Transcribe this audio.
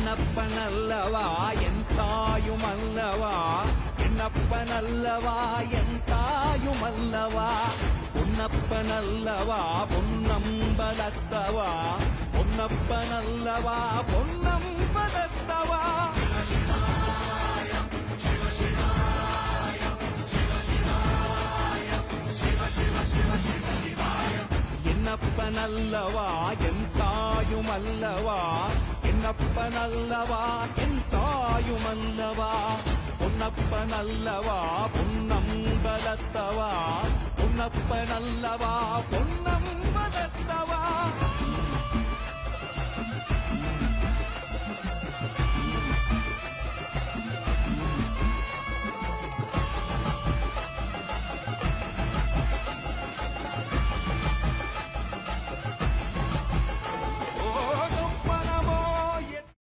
என்னப்பனல்லவா என் தாயுமல்லவா, என்னப்பனல்லவா என் தாயுமல்லவா, பொன்னப்பனல்லவா பொன்னம்பலத்தவா, பொன்னப்பனல்லவா பொன்னம்பலத்தவா. என்னப்பனல்லவா என் தாயுமல்லவா, என்னப்பனல்லவா என் தாயுமல்லவா, பொன்னப்பனல்லவா பொன்னம்பலத்தவா, பொன்னப்பனல்லவா பொன்னம்பலத்தவா.